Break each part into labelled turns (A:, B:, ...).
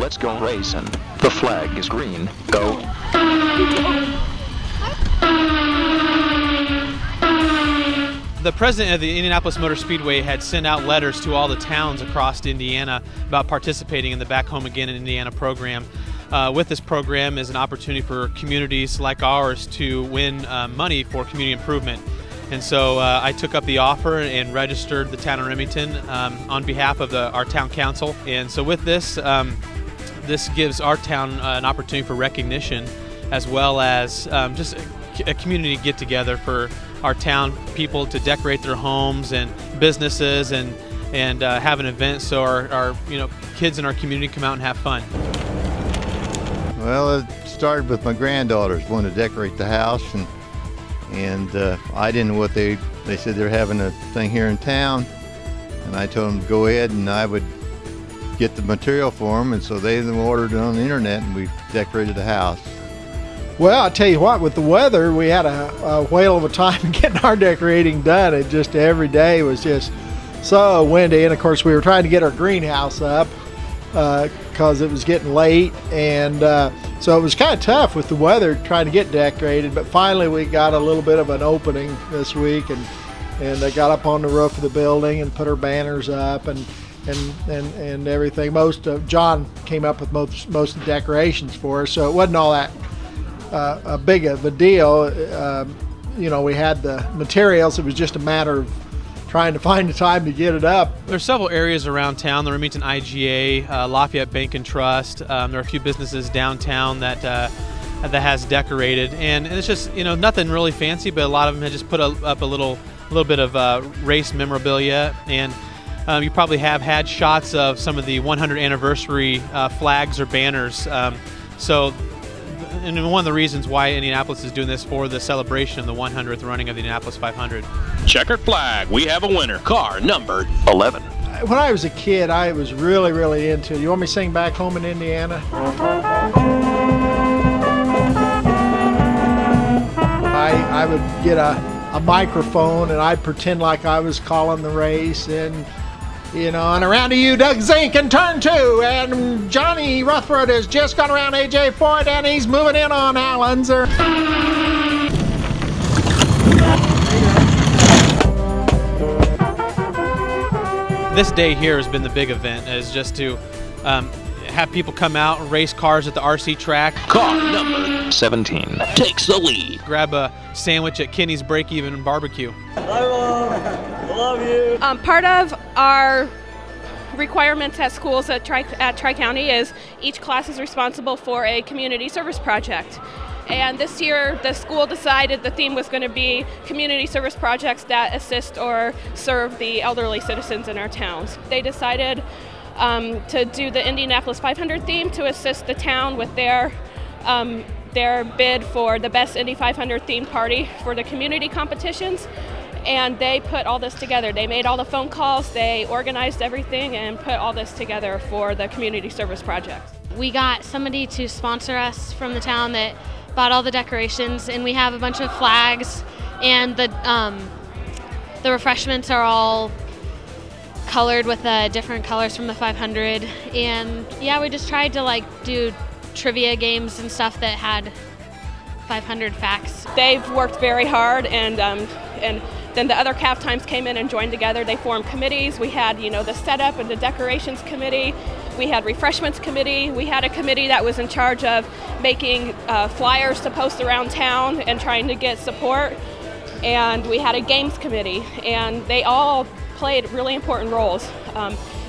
A: Let's go racing. The flag is green. Go.
B: The president of the Indianapolis Motor Speedway had sent out letters to all the towns across Indiana about participating in the Back Home Again in Indiana program. With this program is an opportunity for communities like ours to win money for community improvement. And so I took up the offer and registered the town of Remington on behalf of our town council. And so with this, this gives our town an opportunity for recognition, as well as just a community get-together for our town people to decorate their homes and businesses and have an event so our kids in our community come out and have fun.
C: Well, it started with my granddaughters wanting to decorate the house, and I didn't know what they said they're having a thing here in town, and I told them to go ahead and I would get the material for them, and so they ordered it on the internet and we decorated the house.
D: Well, I tell you what, with the weather, we had a whale of a time getting our decorating done. It just every day was just so windy, and of course we were trying to get our greenhouse up because it was getting late, and so it was kind of tough with the weather trying to get decorated. But finally, we got a little bit of an opening this week, and I got up on the roof of the building and put our banners up and everything. John came up with most of the decorations for us, so it wasn't all that big of a deal. We had the materials. It was just a matter of trying to find the time to get it up.
B: There's several areas around town, the Remington IGA, Lafayette Bank and Trust. There are a few businesses downtown that has decorated, and it's just nothing really fancy, but a lot of them had just put up a little bit of race memorabilia, and you probably have had shots of some of the 100 anniversary flags or banners. And one of the reasons why Indianapolis is doing this for the celebration of the 100th running of the Indianapolis 500.
E: Checkered flag, we have a winner. Car numbered 11.
D: When I was a kid, I was really into it. You want me to sing Back Home in Indiana? I would get a microphone and I'd pretend like I was calling the race, and and around to you, Doug Zink in turn 2, and Johnny Rutherford has just gone around AJ Ford, and he's moving in on Allen's.
B: This day here has been the big event, is just to have people come out and race cars at the RC track.
E: Car number
A: 17
E: takes the lead.
B: Grab a sandwich at Kenny's Break Even Barbecue.
F: Hi, Mom. I love you.
G: Part of our requirements at schools at Tri-County is each class is responsible for a community service project. And this year, the school decided the theme was going to be community service projects that assist or serve the elderly citizens in our towns. They decided to do the Indianapolis 500 theme to assist the town with their bid for the best Indy 500 themed party for the community competitions. And they put all this together. They made all the phone calls, they organized everything, and put all this together for the community service project.
H: We got somebody to sponsor us from the town that bought all the decorations, and we have a bunch of flags, and the refreshments are all colored with different colors from the 500. And yeah, we just tried to do trivia games and stuff that had 500 facts.
G: They've worked very hard, and then the other calf times came in and joined together. They formed committees. We had, the setup and the decorations committee. We had refreshments committee. We had a committee that was in charge of making flyers to post around town and trying to get support. And we had a games committee, and they all played really important roles.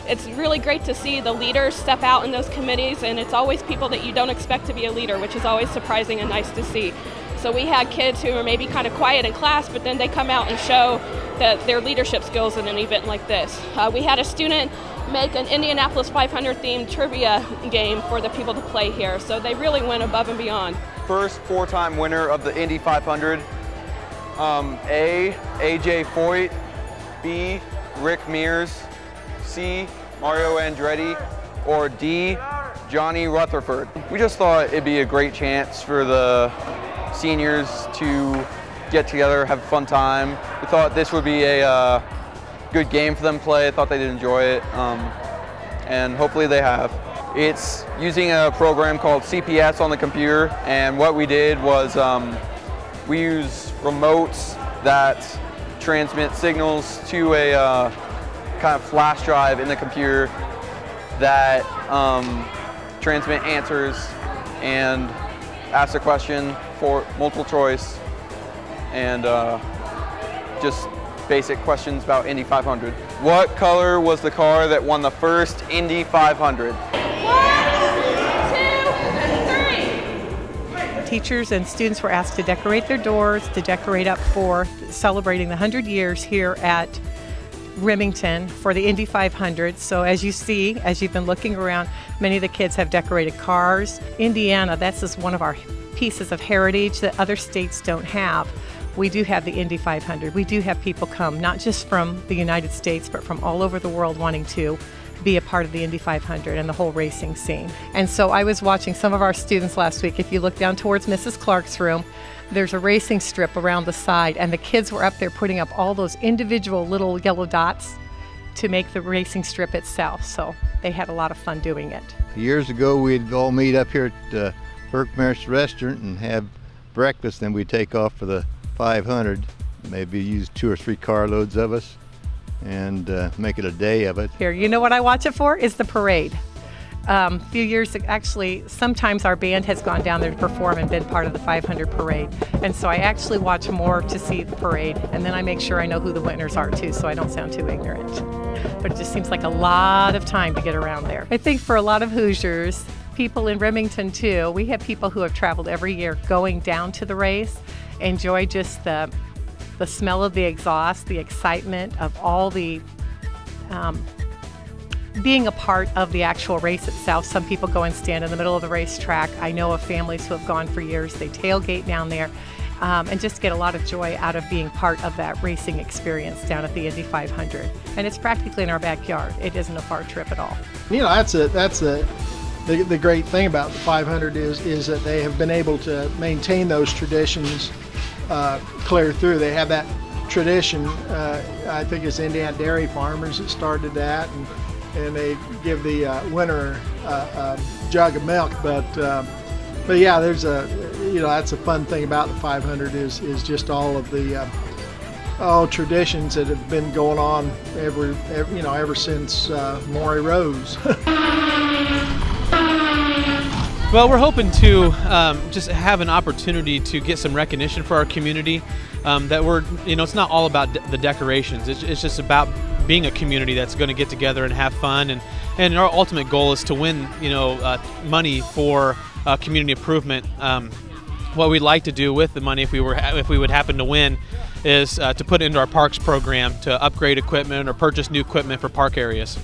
G: It's really great to see the leaders step out in those committees, and it's always people that you don't expect to be a leader, which is always surprising and nice to see. So we had kids who are maybe kind of quiet in class, but then they come out and show their leadership skills in an event like this. We had a student make an Indianapolis 500 themed trivia game for the people to play here, so they really went above and beyond.
I: First four-time winner of the Indy 500, A, AJ Foyt, B, Rick Mears, C, Mario Andretti, or D, Johnny Rutherford. We just thought it'd be a great chance for the seniors to get together, have a fun time. We thought this would be a good game for them to play. I thought they'd enjoy it, and hopefully they have. It's using a program called CPS on the computer, and what we did was we use remotes that transmit signals to a kind of flash drive in the computer that transmit answers and ask a question for multiple choice and just basic questions about Indy 500. What color was the car that won the first Indy 500?
G: 1, 2, 3.
J: Teachers and students were asked to decorate their doors, to decorate up for celebrating the 100 years here at Remington for the Indy 500. So as you see, as you've been looking around, many of the kids have decorated cars. Indiana, that's just one of our pieces of heritage that other states don't have. We do have the Indy 500. We do have people come, not just from the United States, but from all over the world wanting to be a part of the Indy 500 and the whole racing scene. And so I was watching some of our students last week. If you look down towards Mrs. Clark's room, there's a racing strip around the side, and the kids were up there putting up all those individual little yellow dots to make the racing strip itself. So they had a lot of fun doing it.
C: Years ago, we'd all meet up here at Berkmer's restaurant and have breakfast, then we'd take off for the 500, maybe use 2 or 3 carloads of us and make it a day of it.
J: Here, you know what I watch it for? Is the parade. A few years, actually, sometimes our band has gone down there to perform and been part of the 500 parade. And so I actually watch more to see the parade, and then I make sure I know who the winners are too, so I don't sound too ignorant. But it just seems like a lot of time to get around there. I think for a lot of Hoosiers, people in Remington too, we have people who have traveled every year going down to the race, enjoy just the smell of the exhaust, the excitement of all the being a part of the actual race itself. Some people go and stand in the middle of the racetrack. I know of families who have gone for years. They tailgate down there and just get a lot of joy out of being part of that racing experience down at the Indy 500. And it's practically in our backyard. It isn't a far trip at all.
D: You know, that's the great thing about the 500 is that they have been able to maintain those traditions clear through. They have that tradition. I think it's Indiana Dairy Farmers that started that, and they give the winner a jug of milk. But yeah, there's that's a fun thing about the 500 is just all of the traditions that have been going on ever since Maury Rose.
B: Well, we're hoping to just have an opportunity to get some recognition for our community. That we're, it's not all about the decorations. It's just about being a community that's going to get together and have fun. And our ultimate goal is to win, money for community improvement. What we'd like to do with the money, if we would happen to win, is to put it into our parks program to upgrade equipment or purchase new equipment for park areas.